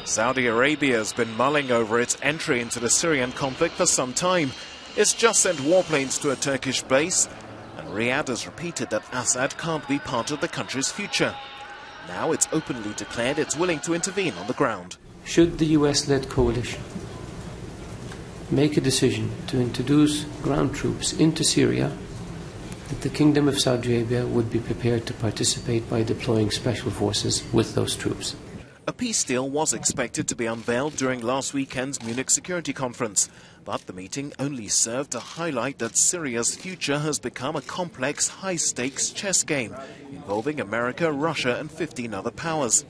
Saudi Arabia has been mulling over its entry into the Syrian conflict for some time. It's just sent warplanes to a Turkish base, and Riyadh has repeated that Assad can't be part of the country's future. Now it's openly declared it's willing to intervene on the ground. Should the US-led coalition make a decision to introduce ground troops into Syria, that the Kingdom of Saudi Arabia would be prepared to participate by deploying special forces with those troops. A peace deal was expected to be unveiled during last weekend's Munich Security Conference, but the meeting only served to highlight that Syria's future has become a complex, high-stakes chess game involving America, Russia and 15 other powers.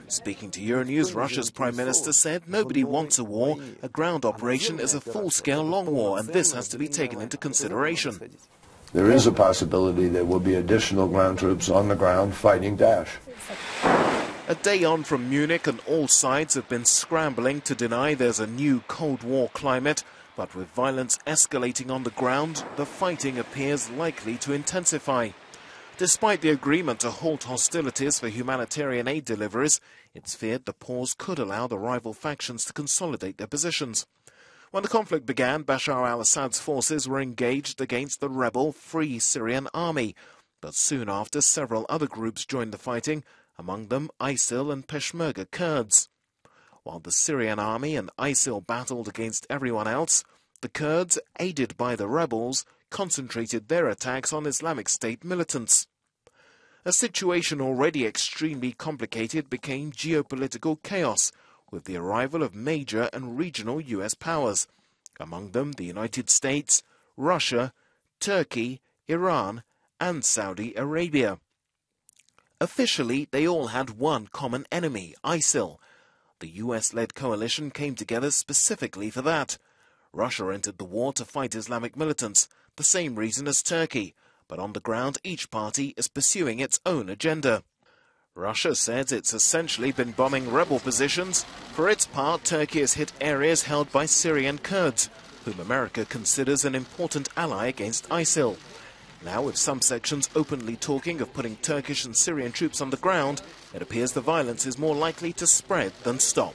Speaking to Euronews, Russia's Prime Minister said nobody wants a war. A ground operation is a full-scale long war, and this has to be taken into consideration. There is a possibility there will be additional ground troops on the ground fighting Daesh. A day on from Munich, and all sides have been scrambling to deny there's a new Cold War climate. But with violence escalating on the ground, the fighting appears likely to intensify. Despite the agreement to halt hostilities for humanitarian aid deliveries, it's feared the pause could allow the rival factions to consolidate their positions. When the conflict began, Bashar Al-Assad's forces were engaged against the rebel Free Syrian Army. But soon after, several other groups joined the fighting, among them ISIL and Peshmerga Kurds. While the Syrian army and ISIL battled against everyone else, the Kurds, aided by the rebels, concentrated their attacks on Islamic State militants. A situation already extremely complicated became geopolitical chaos with the arrival of major and regional US powers, among them the United States, Russia, Turkey, Iran and Saudi Arabia. Officially, they all had one common enemy, ISIL. The US-led coalition came together specifically for that. Russia entered the war to fight Islamic militants, the same reason as Turkey, but on the ground each party is pursuing its own agenda. Russia says it's essentially been bombing rebel positions. For its part, Turkey has hit areas held by Syrian Kurds, whom America considers an important ally against ISIL. Now, with some sections openly talking of putting Turkish and Syrian troops on the ground, it appears the violence is more likely to spread than stop.